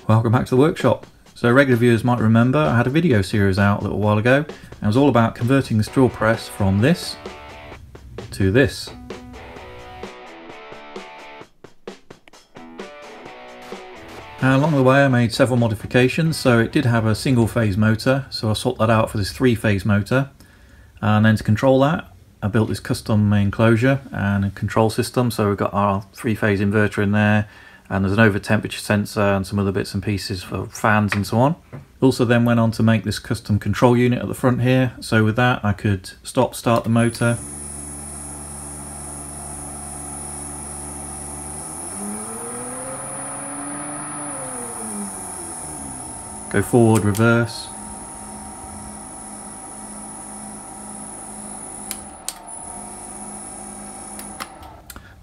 Welcome back to the workshop. So regular viewers might remember I had a video series out a little while ago and it was all about converting this drill press from this to this. Along the way I made several modifications. So it did have a single phase motor, so I swapped that out for this 3-phase motor, and then to control that I built this custom enclosure and a control system. So we've got our 3-phase inverter in there, and there's an over temperature sensor and some other bits and pieces for fans and so on. Also then went on to make this custom control unit at the front here. So with that I could start the motor, go forward, reverse,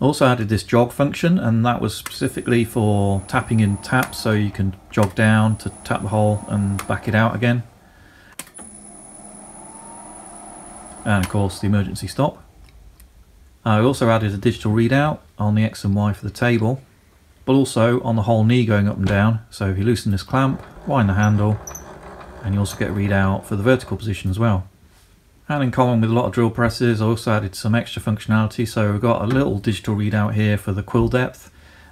also added this jog function, and that was specifically for tapping in taps, so you can jog down to tap the hole and back it out again. And of course the emergency stop. I also added a digital readout on the X and Y for the table, but also on the whole knee going up and down. So if you loosen this clamp, wind the handle, and you also get a readout for the vertical position as well. And in common with a lot of drill presses, I also added some extra functionality. So we've got a little digital readout here for the quill depth,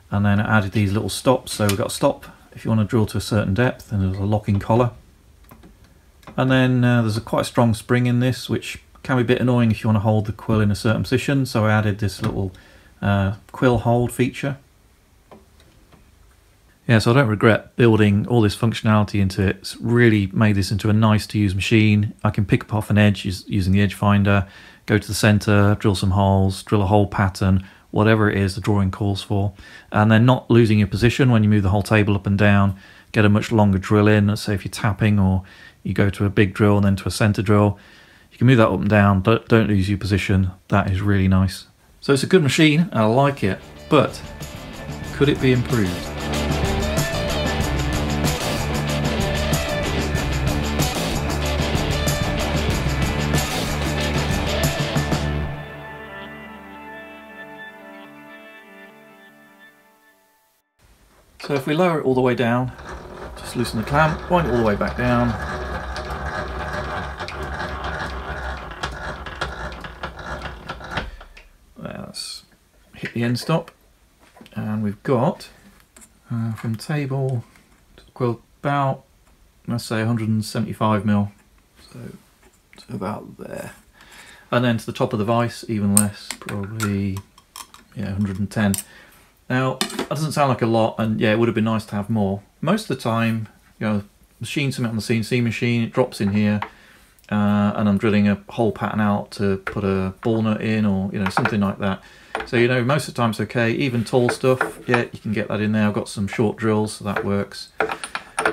and then I added these little stops. So we've got a stop if you want to drill to a certain depth, and there's a locking collar. And then there's quite a strong spring in this, which can be a bit annoying if you want to hold the quill in a certain position. So I added this little quill hold feature. Yeah, so I don't regret building all this functionality into it. It's really made this into a nice to use machine. I can pick up off an edge using the edge finder, go to the center, drill some holes, drill a hole pattern, whatever it is the drawing calls for, and then not losing your position when you move the whole table up and down. Get a much longer drill in. Let's say if you're tapping, or you go to a big drill and then to a center drill, you can move that up and down, but don't lose your position. That is really nice. So it's a good machine and I like it, but could it be improved? So if we lower it all the way down, just loosen the clamp, wind it all the way back down. Let's hit the end stop, and we've got from table to the quill about, let's say 175mm, so about there. And then to the top of the vise, even less, probably 110. Now, that doesn't sound like a lot, and yeah, it would have been nice to have more. Most of the time, machine something on the CNC machine, it drops in here, and I'm drilling a hole pattern out to put a ball nut in, or something like that. So most of the time it's okay. Even tall stuff, yeah, you can get that in there. I've got some short drills, so that works.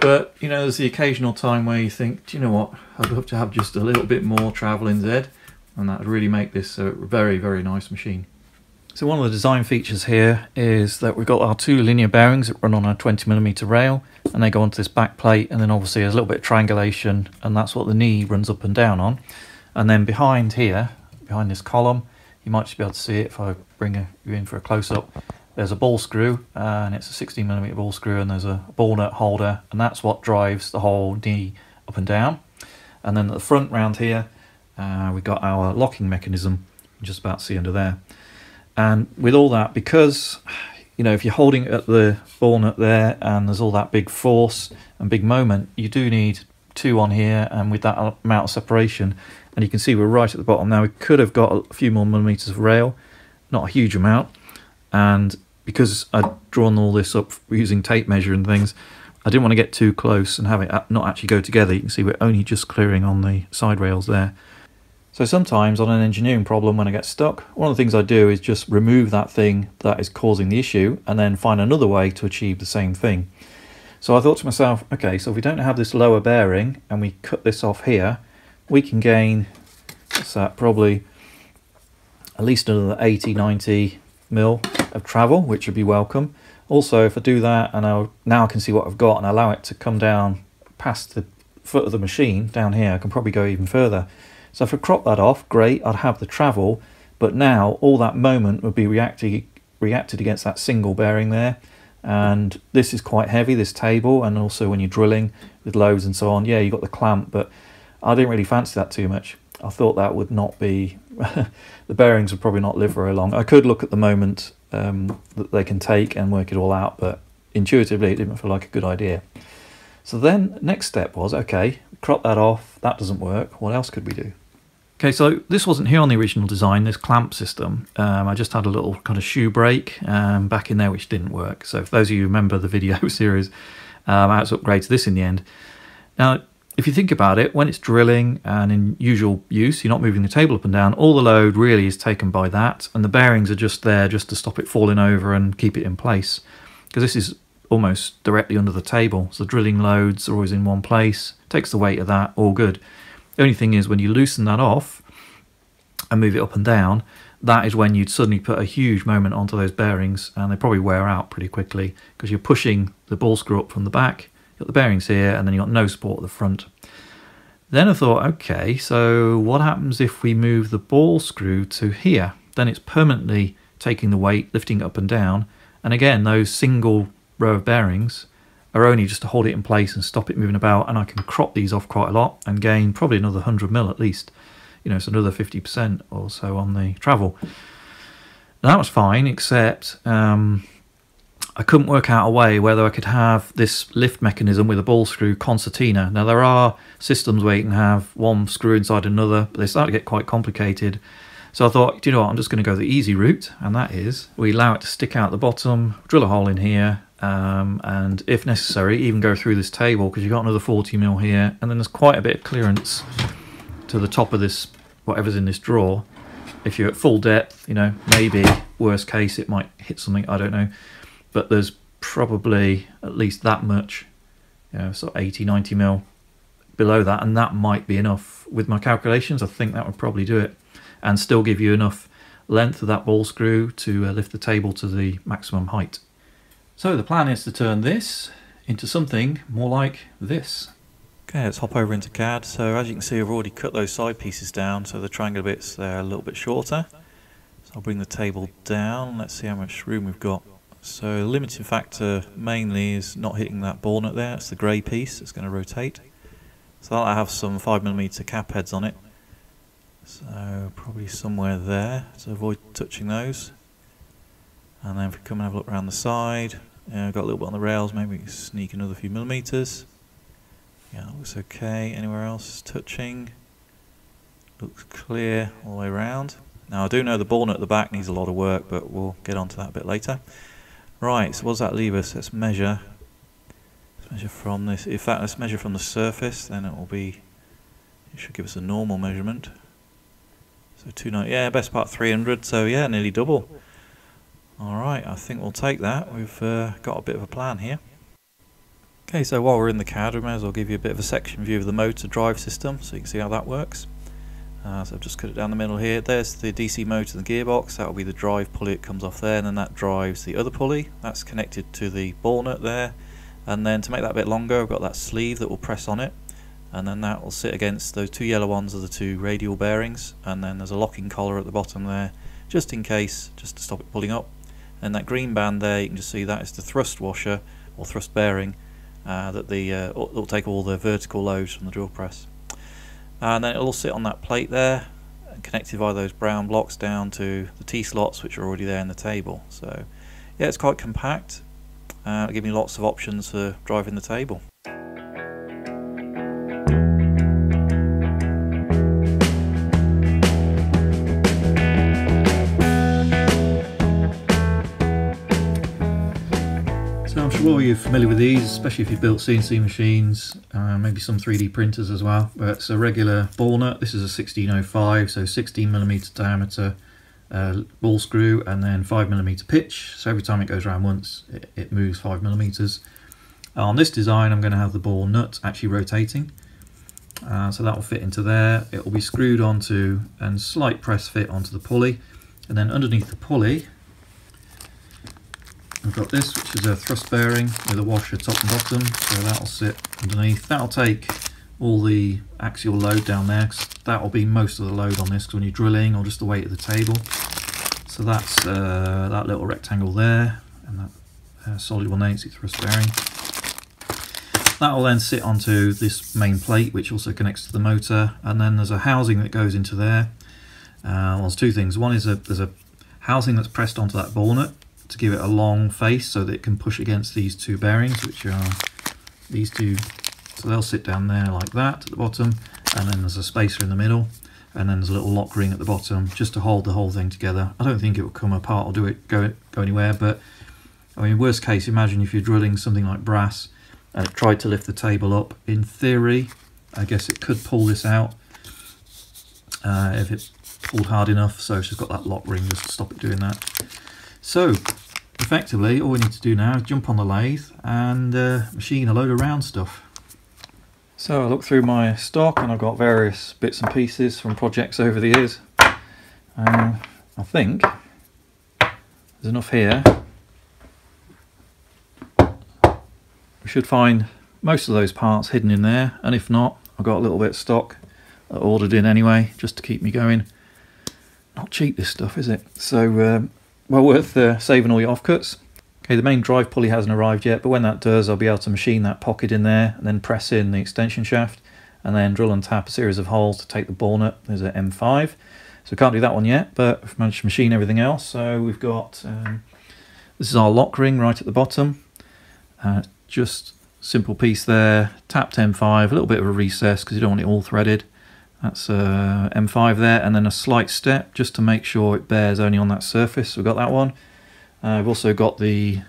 But there's the occasional time where you think, do you know what? I'd love to have just a little bit more travel in Z, and that would really make this a very, very nice machine. So one of the design features here is that we've got our 2 linear bearings that run on a 20mm rail, and they go onto this back plate, and then obviously there's a little bit of triangulation, and that's what the knee runs up and down on. And then behind here, behind this column, you might just be able to see it if I bring you in for a close-up, there's a ball screw, and it's a 16mm ball screw, and there's a ball nut holder, and that's what drives the whole knee up and down. And then at the front round here, we've got our locking mechanism, you just about see under there. And with all that, because if you're holding at the ball nut there and there's all that big force and big moment, you do need 2 on here, and with that amount of separation, and you can see we're right at the bottom now. We could have got a few more millimeters of rail, not a huge amount, and because I'd drawn all this up using tape measure and things, I didn't want to get too close and have it not actually go together. You can see we're only just clearing on the side rails there. So sometimes on an engineering problem, when I get stuck, one of the things I do is just remove that thing that is causing the issue and then find another way to achieve the same thing. So I thought to myself, okay, so if we don't have this lower bearing and we cut this off here, we can gain, what's that, probably at least another 80-90mm of travel, which would be welcome. Also, if I do that and now I can see what I've got and allow it to come down past the foot of the machine down here, I can probably go even further. So if I crop that off, great, I'd have the travel, but now all that moment would be reacted against that single bearing there, and this is quite heavy, this table, and also when you're drilling with loads and so on, yeah, you got the clamp, but I didn't really fancy that too much. I thought that would not be the bearings would probably not live very long. I could look at the moment that they can take and work it all out, but intuitively it didn't feel like a good idea. So then next step was, okay, crop that off, that doesn't work, what else could we do? Okay, so this wasn't here on the original design, this clamp system. I just had a little kind of shoe brake back in there which didn't work. So for those of you who remember the video series, I had to upgrade to this in the end. Now, if you think about it, when it's drilling and in usual use, you're not moving the table up and down, all the load really is taken by that, and the bearings are just there just to stop it falling over and keep it in place. Because this is almost directly under the table, so drilling loads are always in one place, takes the weight of that, all good. The only thing is when you loosen that off and move it up and down, that is when you'd suddenly put a huge moment onto those bearings, and they probably wear out pretty quickly because you're pushing the ball screw up from the back. Got the bearings here, and then you've got no support at the front. Then I thought, okay, so what happens if we move the ball screw to here? Then it's permanently taking the weight, lifting it up and down, and again, those single row of bearings are only just to hold it in place and stop it moving about, and I can crop these off quite a lot and gain probably another 100 mil at least, you know, so another 50% or so on the travel. Now, that was fine, except I couldn't work out a way whether I could have this lift mechanism with a ball screw concertina. Now there are systems where you can have one screw inside another, but they start to get quite complicated. So I thought, do you know what, I'm just going to go the easy route, and that is we allow it to stick out the bottom, drill a hole in here, and if necessary even go through this table, because you've got another 40 mil here, and then there's quite a bit of clearance to the top of this, whatever's in this drawer. If you're at full depth, you know, maybe worst case it might hit something, I don't know. But there's probably at least that much, you know, so 80, 90 mil below that, and that might be enough. With my calculations, I think that would probably do it, and still give you enough length of that ball screw to lift the table to the maximum height. So the plan is to turn this into something more like this. Okay, let's hop over into CAD. So as you can see, I've already cut those side pieces down, so the triangle bits there are a little bit shorter. So I'll bring the table down, let's see how much room we've got. So the limiting factor mainly is not hitting that ball nut there. It's the grey piece, it's going to rotate. So that'll have some 5mm cap heads on it. So probably somewhere there, to avoid touching those. And then if we come and have a look around the side, got a little bit on the rails, maybe we can sneak another few millimetres. Yeah, that looks okay. Anywhere else touching? Looks clear all the way around. Now I do know the ball nut at the back needs a lot of work, but we'll get onto that a bit later. Right, so what does that leave us? Let's measure. Let's measure from this. In fact, let's measure from the surface. Then it will be. It should give us a normal measurement. So 290. Yeah, best part 300. So yeah, nearly double. All right, I think we'll take that. We've got a bit of a plan here. Okay, so while we're in the CAD, we may as well give you a bit of a section view of the motor drive system, so you can see how that works. So I've just cut it down the middle here. There's the DC motor and the gearbox. That will be the drive pulley that comes off there, and then that drives the other pulley. That's connected to the ball nut there. And then to make that a bit longer, I've got that sleeve that will press on it, and then that will sit against those two yellow ones are the two radial bearings, and then there's a locking collar at the bottom there, just in case, just to stop it pulling up. And that green band there, you can just see that is the thrust washer or thrust bearing that will take all the vertical loads from the drill press. And then it'll all sit on that plate there, connected via those brown blocks down to the T-slots, which are already there in the table. So yeah, it's quite compact. It'll give me lots of options for driving the table. So I'm sure you're familiar with these, especially if you've built CNC machines, maybe some 3D printers as well. But it's a regular ball nut. This is a 1605, so 16mm diameter ball screw, and then 5mm pitch. So every time it goes around once, it moves 5mm. On this design, I'm going to have the ball nut actually rotating. So that will fit into there. It will be screwed onto and slight press fit onto the pulley, and then underneath the pulley, I've got this, which is a thrust bearing with a washer top and bottom, so that'll sit underneath. That'll take all the axial load down there, because that'll be most of the load on this, because when you're drilling or just the weight of the table. So that's that little rectangle there, and that solid 1/8 thrust bearing. That will then sit onto this main plate, which also connects to the motor, and then there's a housing that goes into there. Well, there's two things. One is there's a housing that's pressed onto that ball nut to give it a long face so that it can push against these two bearings, which are these two. So they'll sit down there like that at the bottom, and then there's a spacer in the middle, and then there's a little lock ring at the bottom just to hold the whole thing together. I don't think it will come apart or go anywhere, but I mean, worst case, imagine if you're drilling something like brass and it tried to lift the table up. In theory, I guess it could pull this out if it pulled hard enough, so it's just got that lock ring just to stop it doing that. So effectively all we need to do now is jump on the lathe and machine a load of round stuff. So I looked through my stock and I've got various bits and pieces from projects over the years. I think there's enough here. We should find most of those parts hidden in there, and if not, I've got a little bit of stock ordered in anyway, just to keep me going. Not cheap, this stuff, is it? So well worth saving all your offcuts. Okay, the main drive pulley hasn't arrived yet, but when that does, I'll be able to machine that pocket in there and then press in the extension shaft and then drill and tap a series of holes to take the ball nut. There's an M5, so we can't do that one yet, but we've managed to machine everything else. So we've got this is our lock ring right at the bottom. Just simple piece there, tapped M5, a little bit of a recess because you don't want it all threaded. That's M5 there, and then a slight step just to make sure it bears only on that surface. We've got that one. We've also got the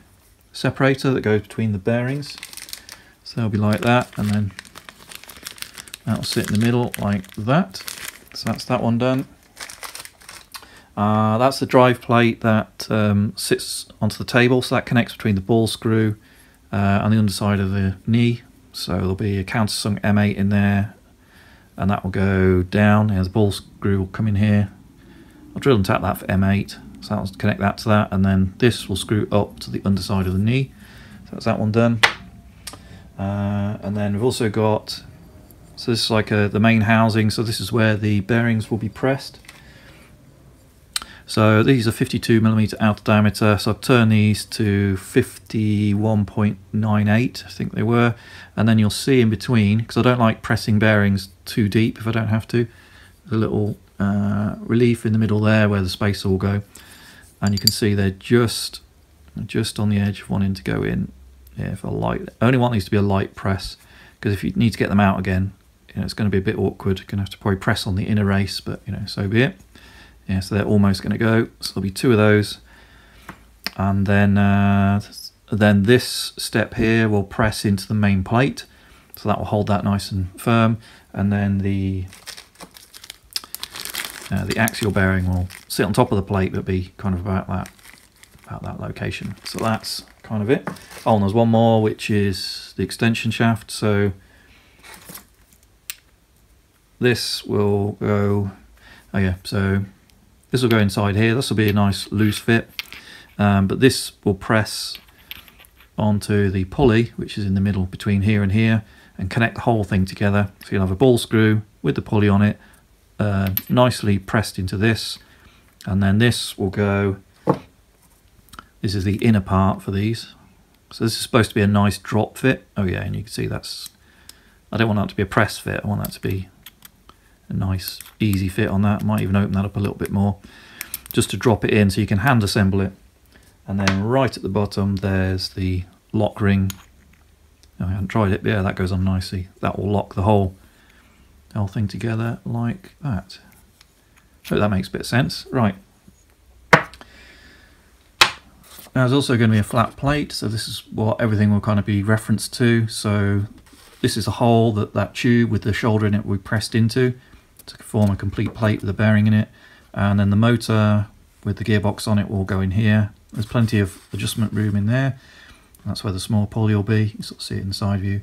separator that goes between the bearings. So they'll be like that, and then that'll sit in the middle like that. So that's that one done. That's the drive plate that sits onto the table, so that connects between the ball screw and the underside of the knee. So there'll be a countersunk M8 in there, and that will go down. The ball screw will come in here. I'll drill and tap that for M8, so I'll connect that to that, and then this will screw up to the underside of the knee. So that's that one done. And then we've also got, so this is like the main housing, so this is where the bearings will be pressed. So these are 52mm outer diameter, so I've turned these to 51.98, I think they were, and then you'll see in between, because I don't like pressing bearings too deep if I don't have to, there's a little relief in the middle there where the spacer will go, and you can see they're just on the edge of wanting to go in. Yeah, if I only want these to be a light press, because if you need to get them out again, it's going to be a bit awkward. You're going to have to probably press on the inner race, but so be it. Yeah, so they're almost going to go. So there'll be two of those, and then this step here will press into the main plate, so that will hold that nice and firm. And then the axial bearing will sit on top of the plate, but be kind of about that location. So that's kind of it. Oh, and there's one more, which is the extension shaft. So this will go. Oh yeah, so this will go inside here. This will be a nice loose fit, but this will press onto the pulley, which is in the middle between here and here, and connect the whole thing together. So you'll have a ball screw with the pulley on it, nicely pressed into this, and then this will go. This is the inner part for these. So this is supposed to be a nice drop fit. Oh yeah, and you can see that's. I don't want that to be a press fit. I want that to be a nice easy fit on that. I might even open that up a little bit more just to drop it in so you can hand assemble it. And then right at the bottom there's the lock ring. Oh, I haven't tried it, but yeah, that goes on nicely. That will lock the whole thing together like that. Hope that makes a bit of sense. Right, now there's also going to be a flat plate, so this is what everything will kind of be referenced to. So this is a hole that tube with the shoulder in it will be pressed into to form a complete plate with a bearing in it, and then the motor with the gearbox on it will go in here. There's plenty of adjustment room in there. That's where the small pulley will be. You sort of see it in the side view,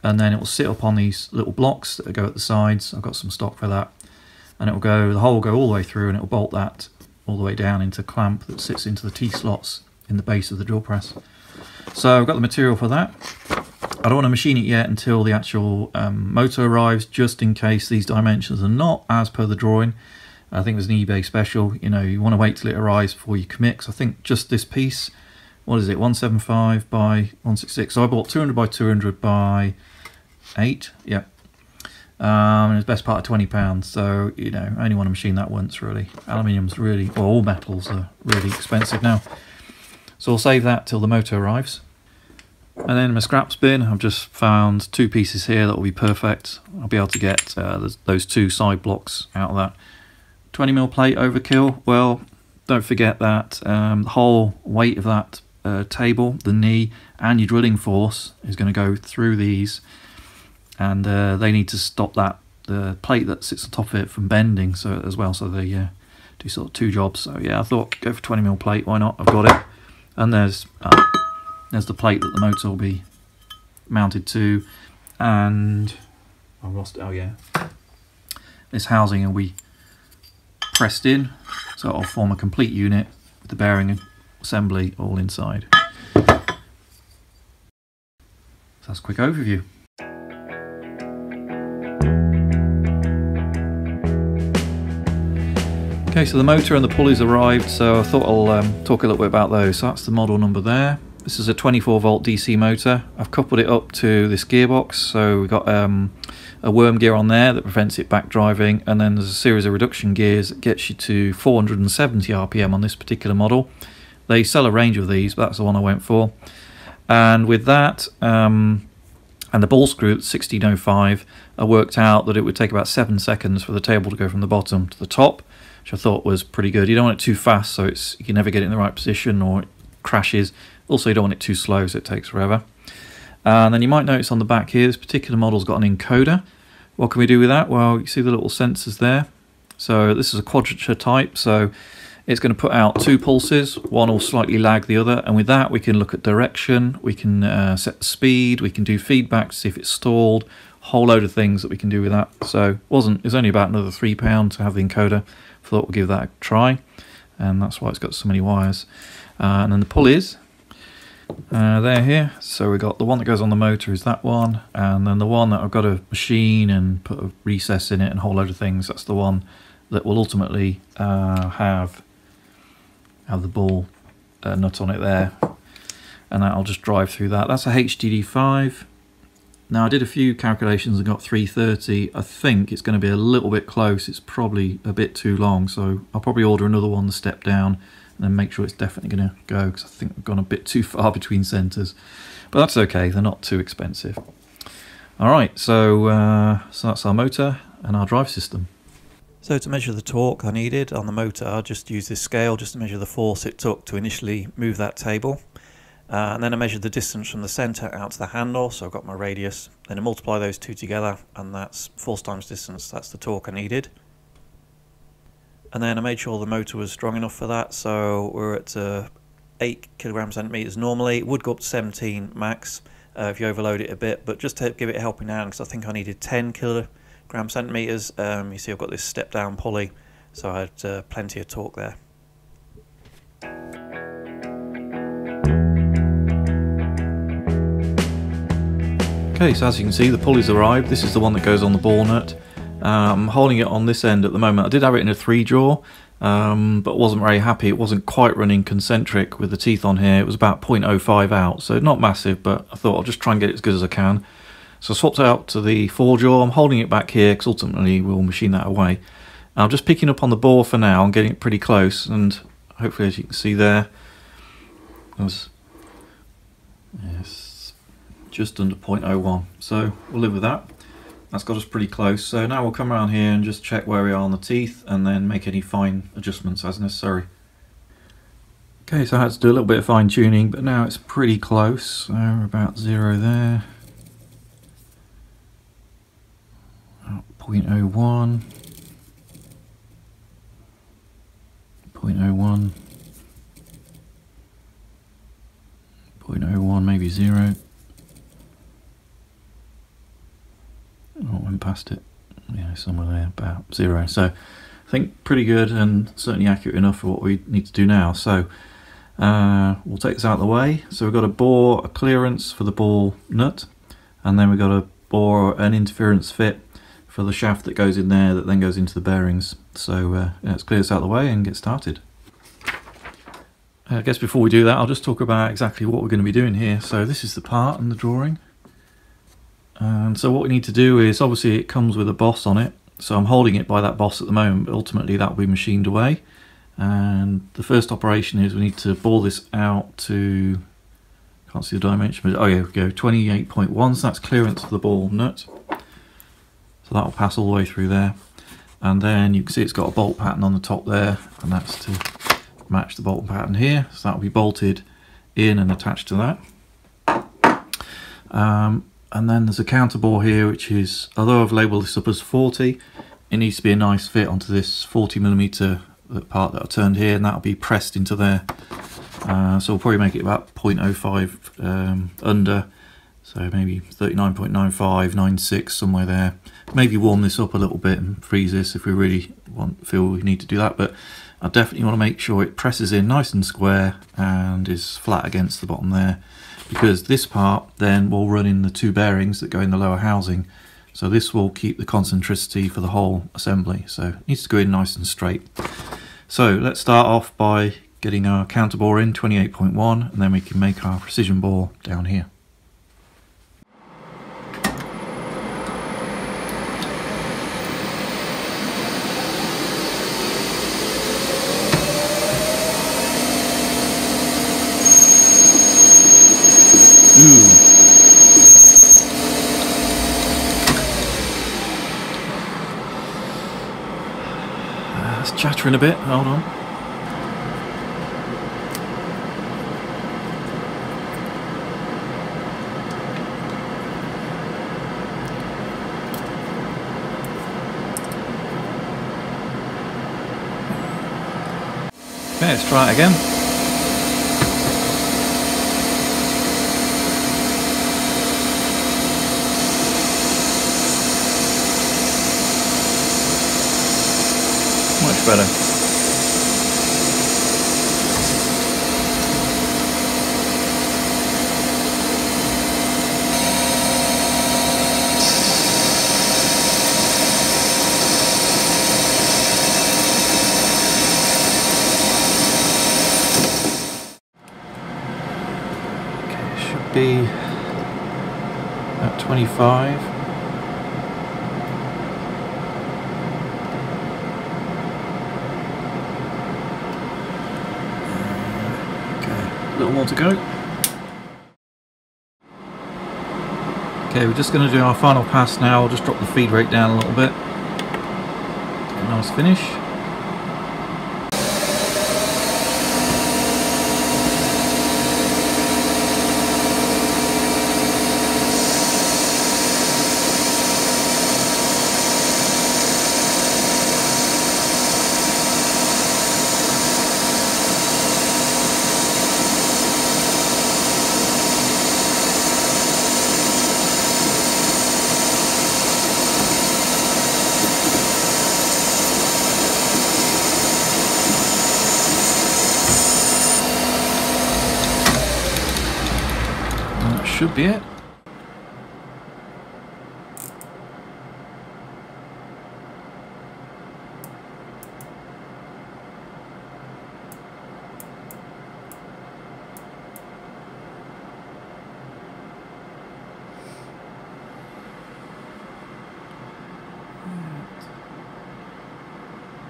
and then it will sit up on these little blocks that go at the sides. I've got some stock for that, and it will go. The hole will go all the way through, and it will bolt that all the way down into a clamp that sits into the T-slots in the base of the drill press. So I've got the material for that. I don't want to machine it yet until the actual motor arrives, just in case these dimensions are not as per the drawing. I think there's an eBay special, you want to wait till it arrives before you commit, because I think just this piece what is it, 175 by 166. So I bought 200 by 200 by 8, yeah. And it's best part of £20, so you know, I only want to machine that once really. Aluminium's really, or all metals are really expensive now. So I'll save that till the motor arrives. And then in my scraps bin, I've just found 2 pieces here that will be perfect. I'll be able to get those 2 side blocks out of that. 20mm plate overkill, well, don't forget that the whole weight of that table, the knee, and your drilling force is going to go through these, and they need to stop the plate that sits on top of it from bending so as well, so they do sort of 2 jobs. So yeah, I thought go for 20mm plate, why not? I've got it. And there's the plate that the motor will be mounted to, and I lost it. Oh yeah, this housing will be pressed in, so it'll form a complete unit with the bearing assembly all inside. So that's a quick overview. Okay, so the motor and the pulleys arrived, so I thought I'll talk a little bit about those. So that's the model number there. This is a 24 volt DC motor. I've coupled it up to this gearbox, so we've got a worm gear on there that prevents it back driving, and then there's a series of reduction gears that gets you to 470 RPM on this particular model. They sell a range of these, but that's the one I went for. And with that, and the ball screw at 1605, I worked out that it would take about 7 seconds for the table to go from the bottom to the top, which I thought was pretty good. You don't want it too fast, so you can never get it in the right position or it crashes. Also, you don't want it too slow, so it takes forever. And then you might notice on the back here, this particular model's got an encoder. What can we do with that? Well, you see the little sensors there. So this is a quadrature type, so it's going to put out 2 pulses. One will slightly lag the other, and with that we can look at direction, we can set the speed, we can do feedback to see if it's stalled, a whole load of things that we can do with that. So it's only about another £3 to have the encoder. Thought we'll give that a try, and that's why it's got so many wires. And then the pulleys, they're here. So we've got the one that goes on the motor is that one, and then the one that I've got to machine and put a recess in it and a whole load of things, that's the one that will ultimately have the ball nut on it there, and that'll just drive through that. That's a HDD5. Now I did a few calculations and got 330. I think it's going to be a little bit close. It's probably a bit too long, so I'll probably order another one to step down and then make sure it's definitely going to go, because I think I've gone a bit too far between centres. But that's okay, they're not too expensive. Alright, so that's our motor and our drive system. So to measure the torque I needed on the motor, I just used this scale just to measure the force it took to initially move that table. And then I measured the distance from the centre out to the handle, so I've got my radius. Then I multiply those 2 together, and that's force times distance, that's the torque I needed. And then I made sure the motor was strong enough for that, so we're at 8 kilogram centimetres normally. It would go up to 17 max if you overload it a bit, but just to give it a helping hand, because I think I needed 10 kilogram centimetres. You see I've got this step down pulley, so I had plenty of torque there. Okay, so as you can see, the pulley's arrived. This is the one that goes on the ball nut. I'm holding it on this end at the moment. I did have it in a 3-jaw, but wasn't very happy. It wasn't quite running concentric with the teeth on here. It was about 0.05 out, so not massive, but I thought I'll just try and get it as good as I can. So I swapped out to the 4-jaw. I'm holding it back here because ultimately we'll machine that away. I'm just picking up on the bore for now and getting it pretty close, and hopefully, as you can see there, yes, just under 0.01, so we'll live with that. That's got us pretty close. So now we'll come around here and just check where we are on the teeth and then make any fine adjustments as necessary. Okay, so I had to do a little bit of fine tuning, but now it's pretty close. So we're about 0 there. 0.01. 0.01. 0.01, maybe 0. Oh, went past it. Yeah, somewhere there, about 0. So I think pretty good and certainly accurate enough for what we need to do now. So we'll take this out of the way. So we've got a bore, a clearance for the ball nut, and then we've got a bore, an interference fit for the shaft that goes in there that then goes into the bearings. So let's clear this out of the way and get started. I guess before we do that, I'll just talk about exactly what we're going to be doing here. So this is the part and the drawing. And so what we need to do is, obviously it comes with a boss on it. So I'm holding it by that boss at the moment, but ultimately that will be machined away. And the first operation is we need to bore this out to, can't see the dimension, but oh yeah, we go 28.1, so that's clearance of the ball nut. So that will pass all the way through there. And then you can see it's got a bolt pattern on the top there, and that's to match the bolt pattern here. So that will be bolted in and attached to that. And then there's a counter bore here, which is, although I've labelled this up as 40, it needs to be a nice fit onto this 40mm part that I've turned here, and that'll be pressed into there. So we'll probably make it about 0.05 under, so maybe 39.95, 96, somewhere there. Maybe warm this up a little bit and freeze this if we really feel we need to do that, but I definitely want to make sure it presses in nice and square and is flat against the bottom there, because this part then will run in the two bearings that go in the lower housing. So this will keep the concentricity for the whole assembly, so it needs to go in nice and straight. So let's start off by getting our counter bore in, 28.1, and then we can make our precision bore down here. Ooh. It's chattering a bit, hold on. Okay, let's try it again. Much better. Okay, it should be at 25. A little more to go. Okay, we're just going to do our final pass now. I'll just drop the feed rate down a little bit. Get a nice finish. Should be it. Right.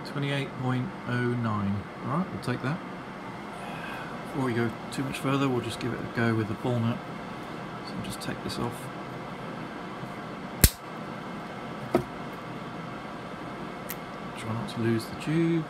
28.09. Alright, we'll take that. Before we go too much further, we'll just give it a go with the ball nut. So I'll just take this off. Try not to lose the tube.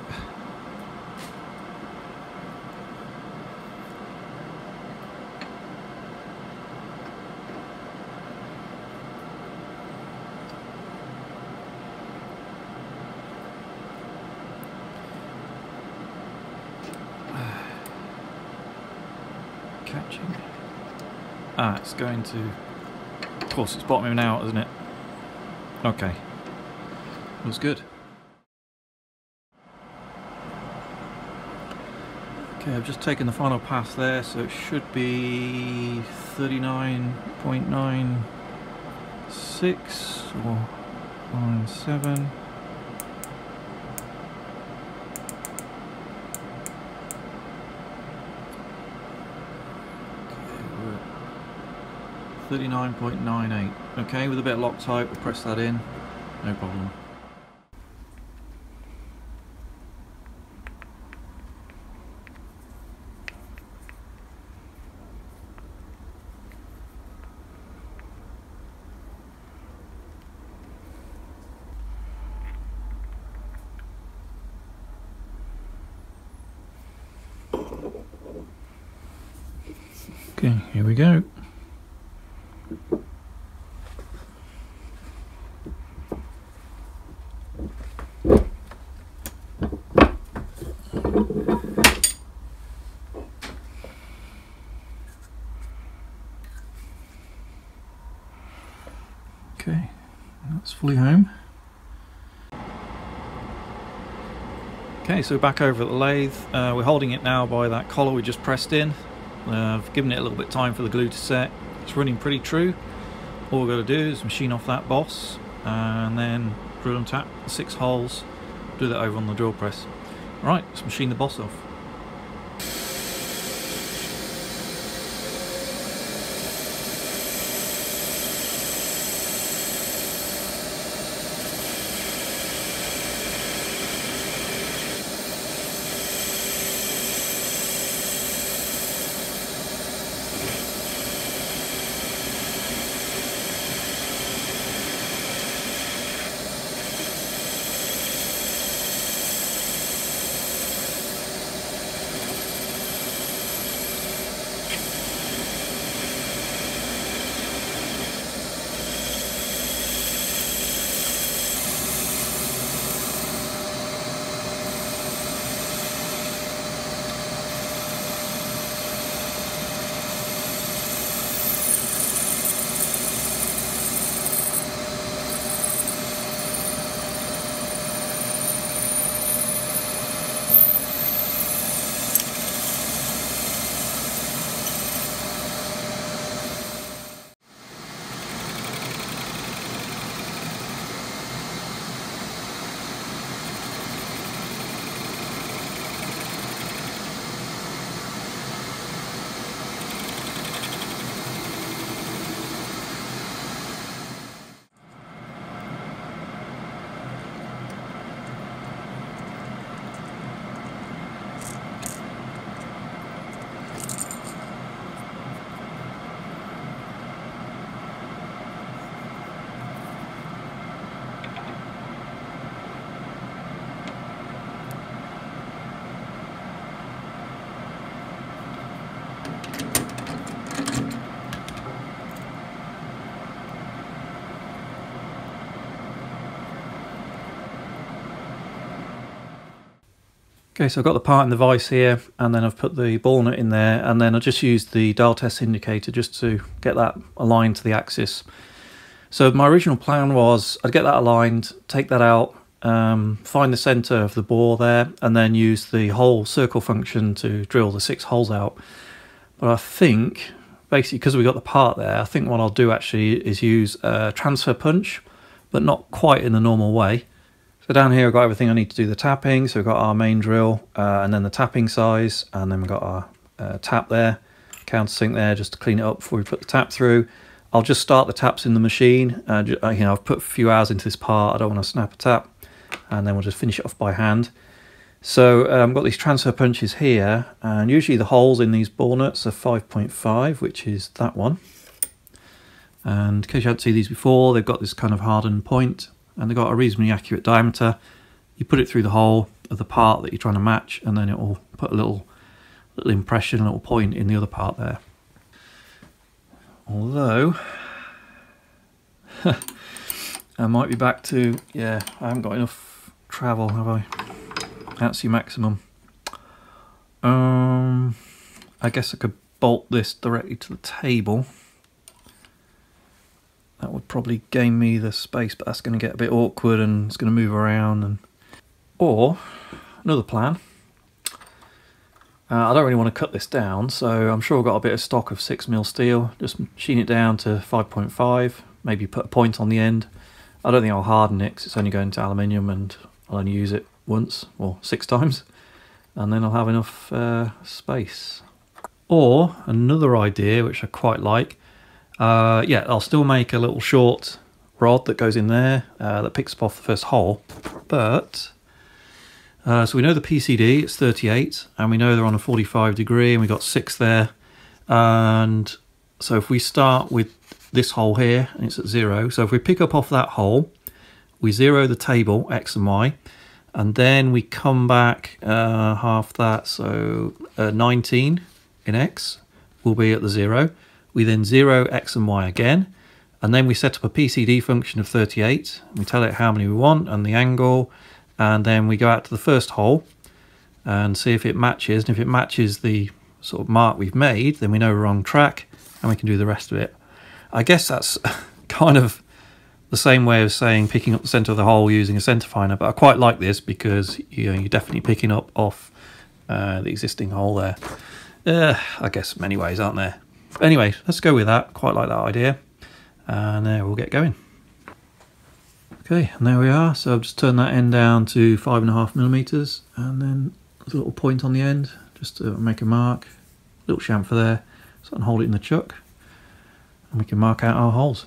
Catching. Ah, it's going to... Of course, it's bottoming out, isn't it? Okay. Looks good. Okay, I've just taken the final pass there, so it should be 39.96 or 97. 39.98. Okay, with a bit of Loctite, we'll press that in, no problem. Okay, here we go. Okay, that's fully home. Okay, so we're back over at the lathe. We're holding it now by that collar we just pressed in. I've given it a little bit of time for the glue to set. It's running pretty true. All we've got to do is machine off that boss and then drill and tap the 6 holes. Do that over on the drill press. Alright, let's machine the boss off. Okay, so I've got the part in the vise here, and then I've put the ball nut in there, and then I just used the dial test indicator just to get that aligned to the axis. So my original plan was I'd get that aligned, take that out, find the centre of the bore there, and then use the hole circle function to drill the 6 holes out. But I think, basically because we got the part there, I think what I'll do actually is use a transfer punch, but not quite in the normal way. So down here I've got everything I need to do the tapping. So we've got our main drill and then the tapping size, and then we've got our tap there, countersink there just to clean it up before we put the tap through. I'll just start the taps in the machine. I've put a few hours into this part, I don't want to snap a tap, and then we'll just finish it off by hand. So I've got these transfer punches here, and usually the holes in these ball nuts are 5.5, which is that one. And in case you haven't seen these before, they've got this kind of hardened point, and they've got a reasonably accurate diameter. You put it through the hole of the part that you're trying to match, and then it will put a little impression, a little point in the other part there. Although I might be back to, yeah, I haven't got enough travel, have I? That's your maximum. I guess I could bolt this directly to the table. That would probably gain me the space, but that's going to get a bit awkward and it's going to move around. Or another plan. I don't really want to cut this down, so I'm sure I've got a bit of stock of 6mm steel. Just machine it down to 5.5, maybe put a point on the end. I don't think I'll harden it because it's only going to aluminium and I'll only use it once or 6 times, and then I'll have enough space. Or another idea which I quite like, Yeah, I'll still make a little short rod that goes in there that picks up off the first hole, but so we know the PCD, it's 38, and we know they're on a 45 degree, and we got 6 there. And so if we start with this hole here, and it's at 0, so if we pick up off that hole, we 0 the table, X and Y, and then we come back half that, so 19 in X will be at the 0. We then 0 X and Y again, and then we set up a PCD function of 38. We tell it how many we want and the angle, and then we go out to the first hole and see if it matches. And if it matches the sort of mark we've made, then we know we're on track and we can do the rest of it. I guess that's kind of the same way of saying picking up the center of the hole using a center finder, but I quite like this because you're definitely picking up off the existing hole there. I guess many ways, aren't there? Anyway, let's go with that. Quite like that idea, and we'll get going. Okay, and there we are. So I've just turned that end down to 5.5mm, and then there's a little point on the end just to make a mark, little chamfer there, so I can hold it in the chuck, and we can mark out our holes.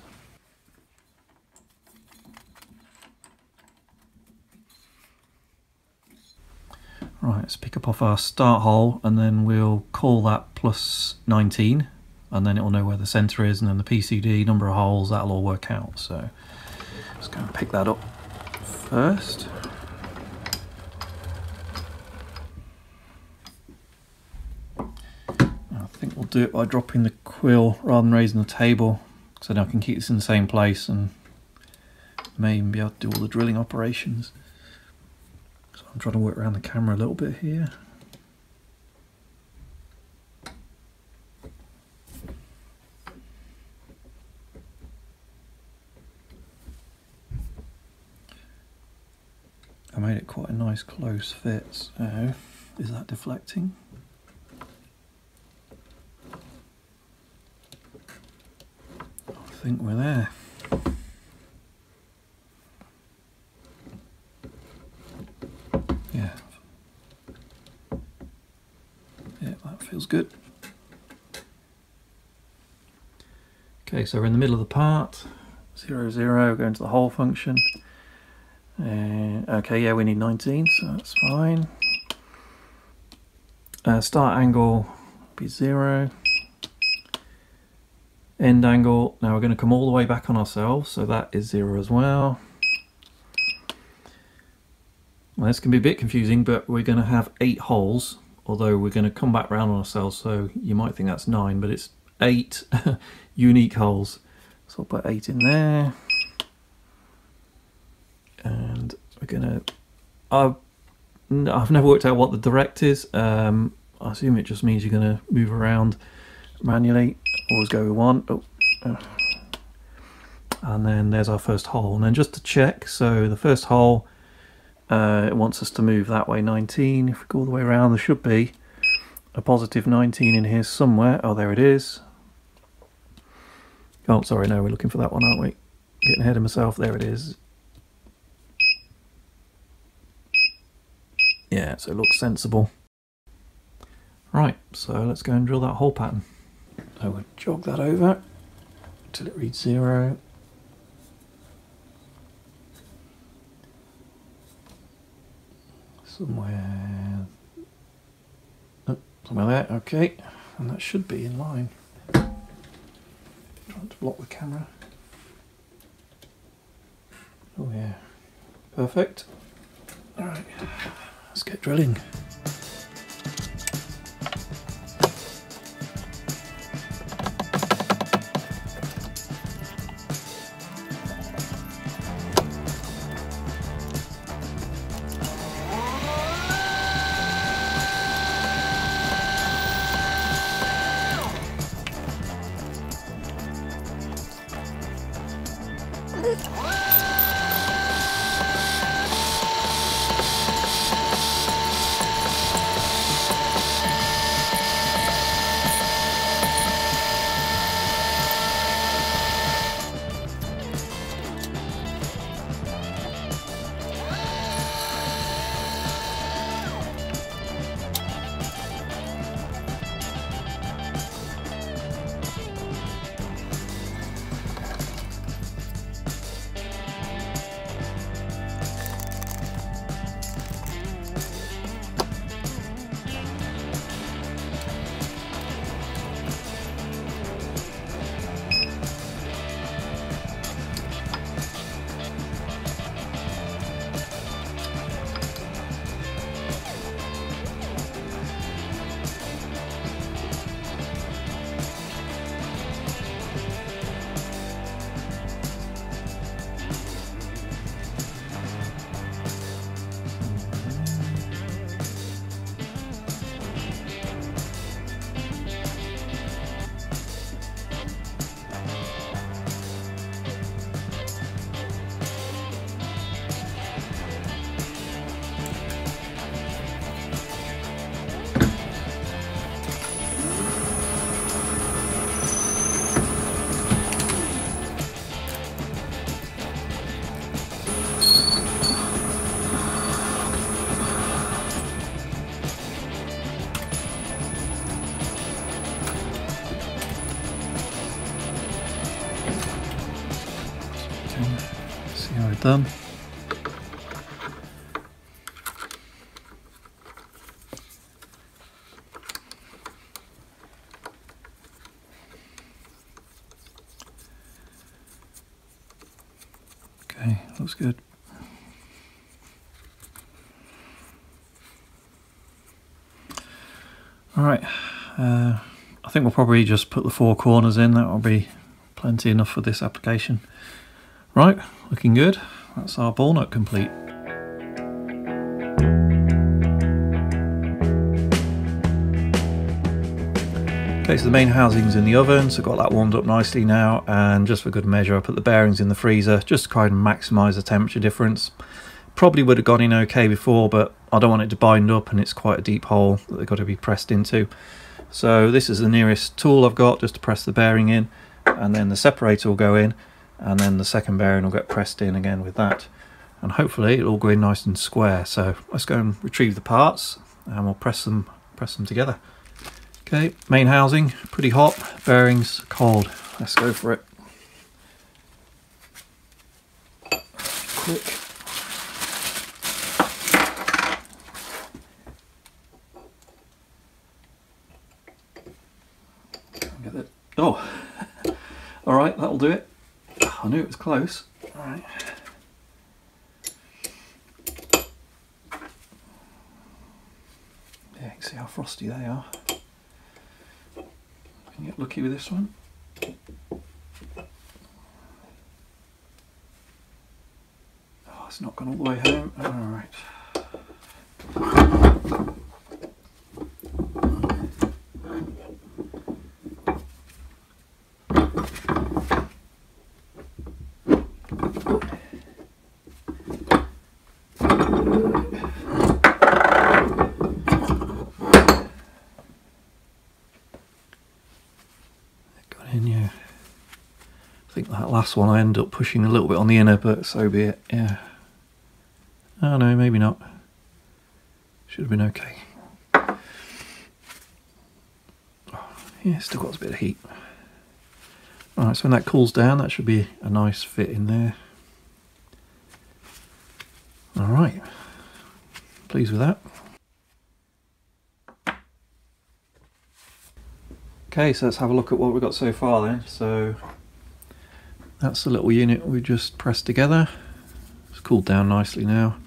Right, let's pick up off our start hole, and then we'll call that plus 19, and then it'll know where the center is, and then the PCD, number of holes, that'll all work out. So just going to pick that up first. I think we'll do it by dropping the quill rather than raising the table, so now I can keep this in the same place and may even be able to do all the drilling operations. So I'm trying to work around the camera a little bit here. I made it quite a nice close fit, so is that deflecting? I think we're there. Yeah, that feels good. Okay, so we're in the middle of the part, 0, 0, going to the hole function. Okay, yeah, we need 19, so that's fine. Start angle be 0. End angle, now we're going to come all the way back on ourselves, so that is 0 as well. Well, this can be a bit confusing, but we're going to have 8 holes, although we're going to come back round on ourselves, so you might think that's 9, but it's 8 unique holes. So I'll put 8 in there. And we're going to... I've never worked out what the direct is. I assume it just means you're going to move around manually. Always go with 1. Oh. And then there's our first hole. And then just to check, so the first hole, it wants us to move that way 19. If we go all the way around, there should be a positive 19 in here somewhere. Oh, there it is. Oh, sorry, no, we're looking for that one, aren't we? Getting ahead of myself. There it is. Yeah, so it looks sensible. Right, so let's go and drill that hole pattern. So we'll jog that over until it reads 0. Somewhere there, okay, and that should be in line. Trying to block the camera. Oh yeah, perfect. All right, let's get drilling. Now we're done. Okay, looks good. Alright, I think we'll probably just put the 4 corners in. That will be plenty enough for this application. Right, looking good. That's our ball nut complete. Okay, so the main housing's in the oven, so got that warmed up nicely now, and just for good measure I put the bearings in the freezer just to try and maximise the temperature difference. Probably would have gone in okay before, but I don't want it to bind up, and it's quite a deep hole that they've got to be pressed into. So this is the nearest tool I've got just to press the bearing in, and then the separator will go in, and then the second bearing will get pressed in again with that, and hopefully it'll all go in nice and square. So let's go and retrieve the parts and we'll press them together. Okay, main housing pretty hot, bearings cold. Let's go for it. Quick. Get it. Oh, all right, that'll do it. I knew it was close. All right. Yeah, you can see how frosty they are. Can you get lucky with this one? Oh, it's not gone all the way home. All right. I think that last one I ended up pushing a little bit on the inner, but so be it. Yeah. Oh no, maybe not. Should have been okay. Oh, yeah, still got a bit of heat. Alright, so when that cools down, that should be a nice fit in there. Alright. Pleased with that. Okay, so let's have a look at what we've got so far then. So that's the little unit we just pressed together. It's cooled down nicely now.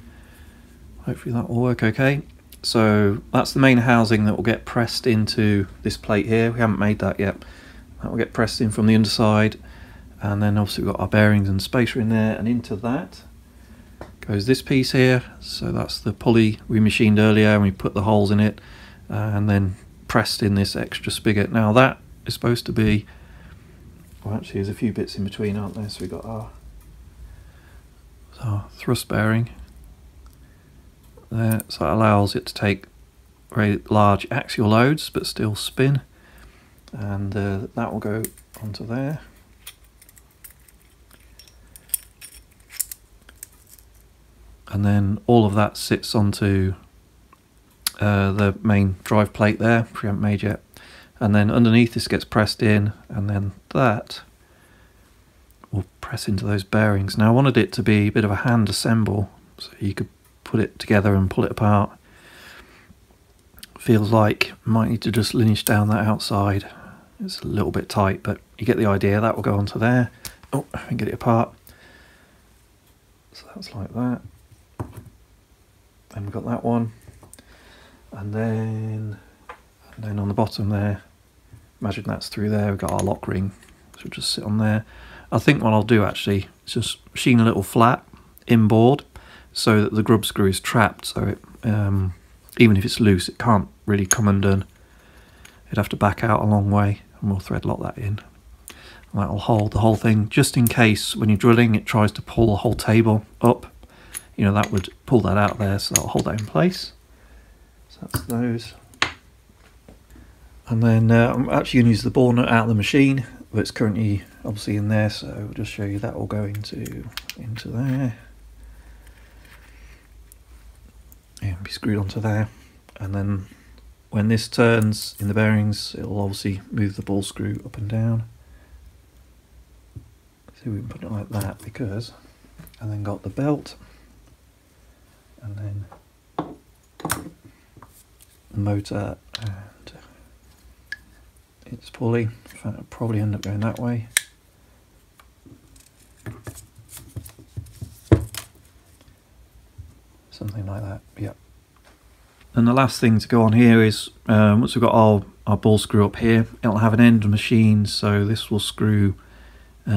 Hopefully that will work okay. So that's the main housing that will get pressed into this plate here. We haven't made that yet. That will get pressed in from the underside, and then obviously we've got our bearings and spacer in there, and into that goes this piece here. So that's the pulley we machined earlier, and we put the holes in it and then pressed in this extra spigot. Now that is supposed to be, well actually there's a few bits in between, aren't there? So we've got our thrust bearing there, so it allows it to take very large axial loads but still spin, and that will go onto there. And then all of that sits onto the main drive plate there, which we haven't made yet. And then underneath this gets pressed in, and then that will press into those bearings. Now I wanted it to be a bit of a hand assemble, so you could put it together and pull it apart. Feels like I might need to just lineage down that outside. It's a little bit tight, but you get the idea. That will go onto there. Oh, I can get it apart. So that's like that. Then we've got that one. And then on the bottom there, imagine that's through there, we've got our lock ring, which will just sit on there. I think what I'll do actually is just machine a little flat inboard so that the grub screw is trapped, so it, even if it's loose, it can't really come undone. It'd have to back out a long way, and we'll thread lock that in. And that'll hold the whole thing, just in case when you're drilling it tries to pull the whole table up. You know, that would pull that out there, so that'll hold that in place. So that's those. And then I'm actually going to use the ball nut out of the machine, but it's currently obviously in there, so we'll just show you that will go into there. Yeah, be screwed onto there. And then when this turns in the bearings, it'll obviously move the ball screw up and down. See if we can put it like that, because and then got the belt, and then the motor and its pulley. In fact, I'll probably end up going that way. Something like that, yep. And the last thing to go on here is, once we've got our ball screw up here, it'll have an end machine, so this will screw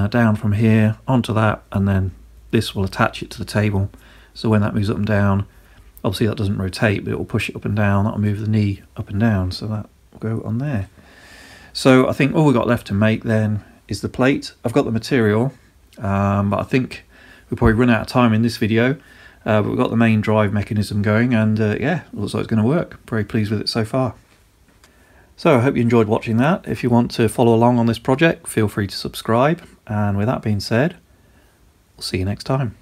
down from here onto that, and then this will attach it to the table. So when that moves up and down, obviously that doesn't rotate, but it will push it up and down. That'll move the knee up and down, so that will go on there. So I think all we've got left to make then is the plate. I've got the material, but I think we'll probably run out of time in this video. But we've got the main drive mechanism going, and yeah, looks like it's going to work. Very pleased with it so far. So I hope you enjoyed watching that. If you want to follow along on this project, feel free to subscribe. And with that being said, we'll see you next time.